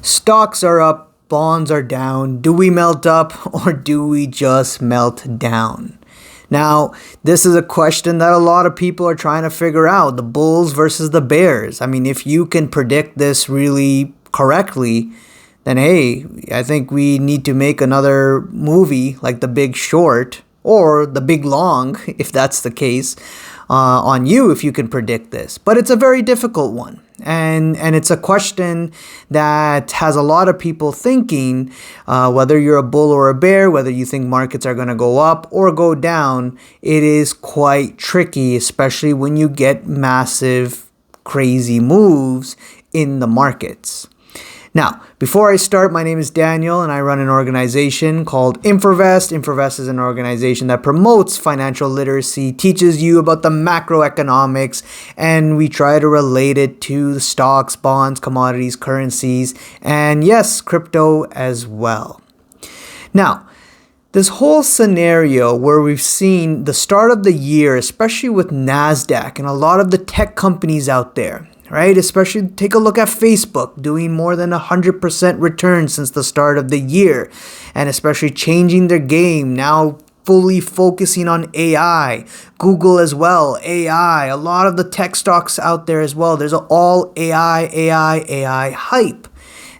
Stocks are up, bonds are down. Do we melt up or do we just melt down? Now, this is a question that a lot of people are trying to figure out, the bulls versus the bears. I mean, if you can predict this really correctly, then hey, I think we need to make another movie like The Big Short or The Big Long, if that's the case, on you if you can predict this. But it's a very difficult one. And it's a question that has a lot of people thinking, whether you're a bull or a bear, whether you think markets are going to go up or go down, it is quite tricky, especially when you get massive, crazy moves in the markets. Now, before I start, my name is Daniel and I run an organization called Infovest. Infovest is an organization that promotes financial literacy, teaches you about the macroeconomics, and we try to relate it to stocks, bonds, commodities, currencies, and yes, crypto as well. Now, this whole scenario where we've seen the start of the year, especially with NASDAQ and a lot of the tech companies out there, right? Especially take a look at Facebook doing more than 100% return since the start of the year, and especially changing their game now, fully focusing on AI. Google as well, AI. A lot of the tech stocks out there as well. There's all AI hype,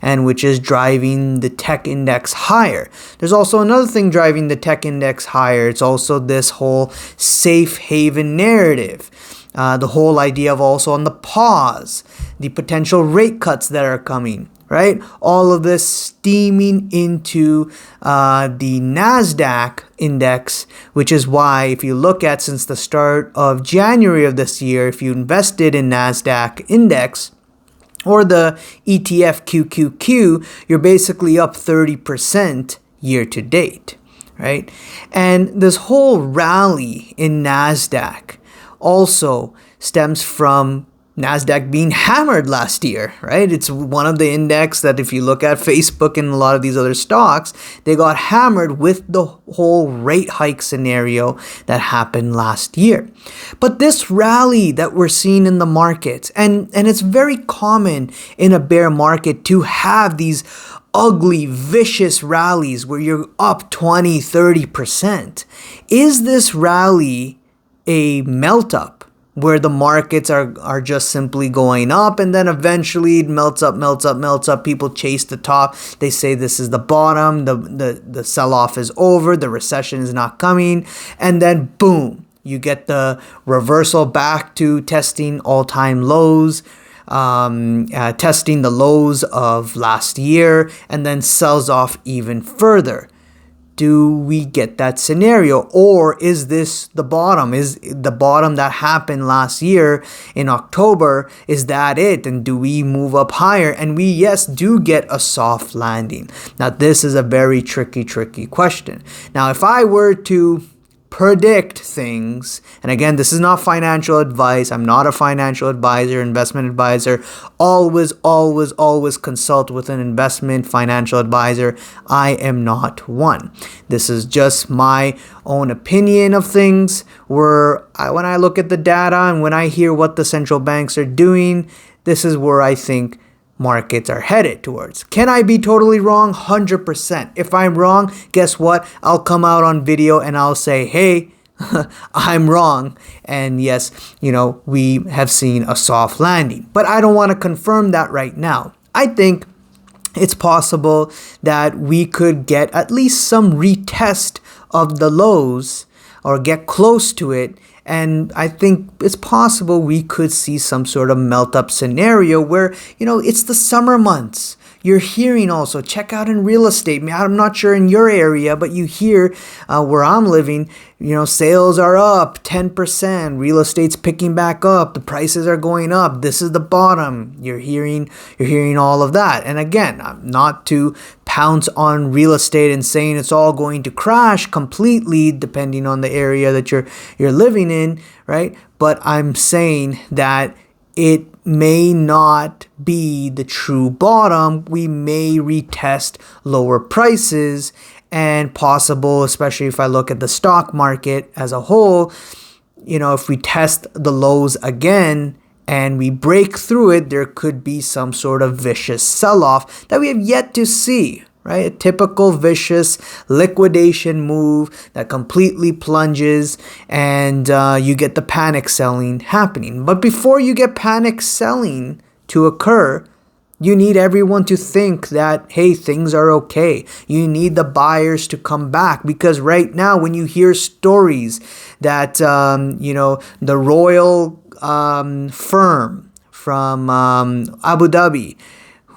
and which is driving the tech index higher. There's also another thing driving the tech index higher. It's also this whole safe haven narrative. The whole idea of also on the pause, the potential rate cuts that are coming, right? All of this steaming into the NASDAQ index, which is why if you look at since the start of January of this year, if you invested in NASDAQ index, or the ETF QQQ, you're basically up 30% year to date, right? And this whole rally in NASDAQ also stems from NASDAQ being hammered last year, right? It's one of the index that if you look at Facebook and a lot of these other stocks, they got hammered with the whole rate hike scenario that happened last year. But this rally that we're seeing in the markets, and it's very common in a bear market to have these ugly, vicious rallies where you're up 20, 30%. Is this rally a melt up where the markets are just simply going up and then eventually it melts up, people chase the top, they say this is the bottom, the sell-off is over, the recession is not coming, and then boom, you get the reversal back to testing all-time lows, testing the lows of last year, and then sells off even further. Do we get that scenario, or is this the bottom? Is the bottom that happened last year in October, is that it? And do we move up higher? And we, yes, do get a soft landing. Now, this is a very tricky question. Now, if I were to predict things, and again, this is not financial advice. I'm not a financial advisor, investment advisor. Always consult with an investment financial advisor. I am not one. This is just my own opinion of things when I look at the data and when I hear what the central banks are doing, this is where I think markets are headed towards. Can I be totally wrong? 100%. If I'm wrong, guess what? I'll come out on video and I'll say, hey, I'm wrong. And yes, we have seen a soft landing. But I don't want to confirm that right now. I think it's possible that we could get at least some retest of the lows or get close to it. And I think it's possible we could see some sort of melt up scenario where, it's the summer months. You're hearing also, check out in real estate. I'm not sure in your area, but you hear where I'm living, sales are up 10%. Real estate's picking back up. The prices are going up. This is the bottom. You're hearing all of that. And again, I'm not to pounce on real estate and saying it's all going to crash completely depending on the area that you're living in, right? But I'm saying that it may not be the true bottom. We may retest lower prices, and possible, especially if I look at the stock market as a whole, if we test the lows again and we break through it, there could be some sort of vicious sell-off that we have yet to see, right? A typical vicious liquidation move that completely plunges, and you get the panic selling happening. But before you get panic selling to occur, you need everyone to think that, hey, things are okay. You need the buyers to come back, because right now when you hear stories that, the royal firm from Abu Dhabi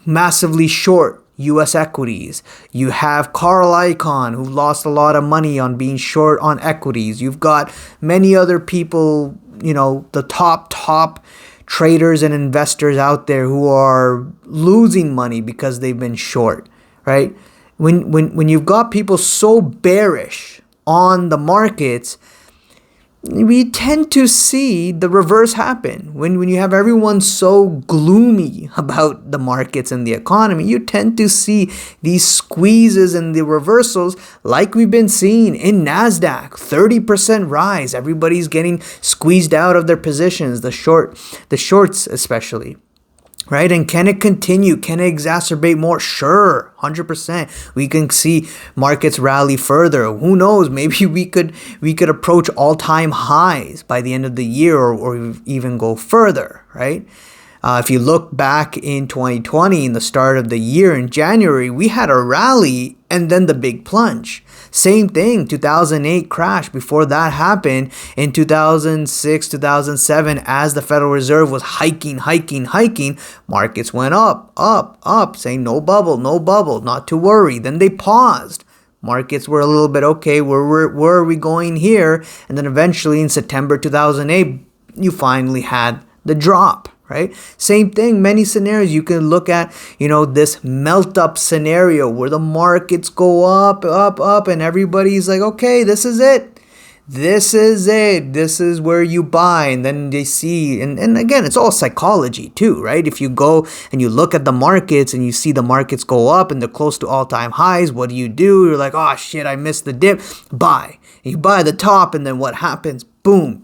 massively short U.S. equities. You have Carl Icahn, who lost a lot of money on being short on equities. You've got many other people, the top traders and investors out there who are losing money because they've been short, right? When you've got people so bearish on the markets, we tend to see the reverse happen. When you have everyone so gloomy about the markets and the economy, you tend to see these squeezes and the reversals like we've been seeing in NASDAQ. 30% rise. Everybody's getting squeezed out of their positions, the shorts especially. Right? And can it continue? Can it exacerbate more? Sure, 100%. We can see markets rally further. Who knows? Maybe we could approach all-time highs by the end of the year, or even go further, right? If you look back in 2020, in the start of the year in January, we had a rally and then the big plunge. Same thing, 2008 crash. Before that happened, in 2006, 2007, as the Federal Reserve was hiking, markets went up, saying no bubble, not to worry. Then they paused. Markets were a little bit, okay, where are we going here? And then eventually in September 2008, you finally had the drop. Right? Same thing, many scenarios. You can look at, this melt up scenario where the markets go up, and everybody's like, okay, this is it. This is where you buy. And then they see, and again, it's all psychology too, right? If you go and you look at the markets and you see the markets go up and they're close to all-time highs, what do? You're like, oh shit, I missed the dip. Buy. You buy the top, and then what happens? Boom.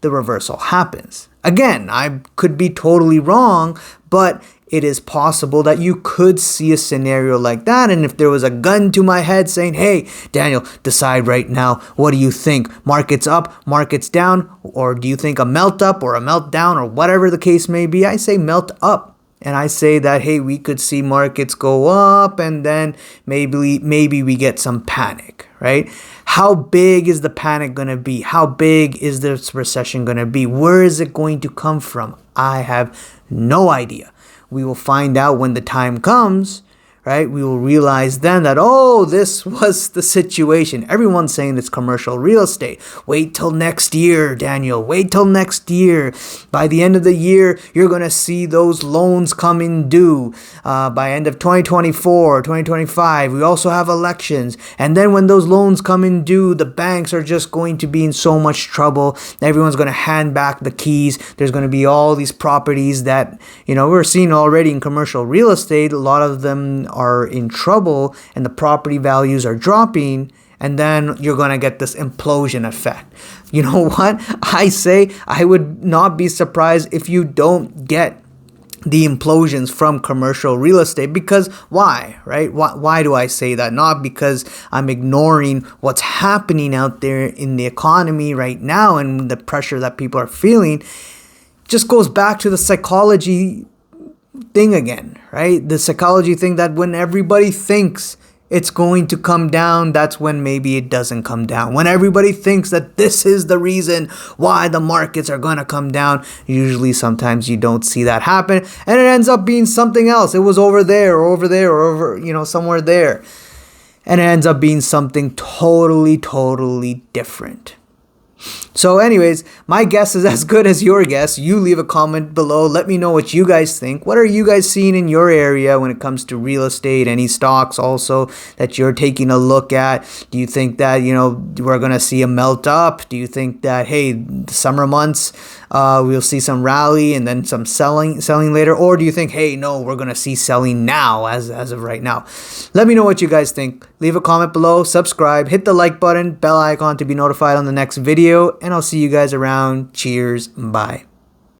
The reversal happens. Again, I could be totally wrong, but it is possible that you could see a scenario like that. And if there was a gun to my head saying, hey, Daniel, decide right now, what do you think? Markets up, markets down, or do you think a melt up or a melt down, or whatever the case may be? I say melt up. And I say that, hey, we could see markets go up, and then maybe we get some panic, right? How big is the panic going to be? How big is this recession going to be? Where is it going to come from? I have no idea. We will find out when the time comes, right? We will realize then that, oh, this was the situation. Everyone's saying it's commercial real estate. Wait till next year, Daniel. Wait till next year. By the end of the year, you're going to see those loans coming due. By end of 2024, 2025, we also have elections. And then when those loans come in due, the banks are just going to be in so much trouble. Everyone's going to hand back the keys. There's going to be all these properties that, we're seeing already in commercial real estate. A lot of them are in trouble and the property values are dropping, and then you're going to get this implosion effect. You know what? I say I would not be surprised if you don't get the implosions from commercial real estate. Because why, right? Why do I say that? Not because I'm ignoring what's happening out there in the economy right now and the pressure that people are feeling. Just goes back to the psychology thing again, right? The psychology thing that when everybody thinks it's going to come down, that's when maybe it doesn't come down. When everybody thinks that this is the reason why the markets are going to come down, usually sometimes you don't see that happen, and it ends up being something else. It was over there or over there or over, somewhere there. And it ends up being something totally different. So anyways, my guess is as good as your guess. You leave a comment below. Let me know what you guys think. What are you guys seeing in your area when it comes to real estate? Any stocks also that you're taking a look at? Do you think that, we're going to see a melt up? Do you think that, hey, the summer months, we'll see some rally and then some selling later? Or do you think, hey, no, we're going to see selling now as of right now? Let me know what you guys think. Leave a comment below, subscribe, hit the like button, bell icon to be notified on the next video, and I'll see you guys around. Cheers. Bye.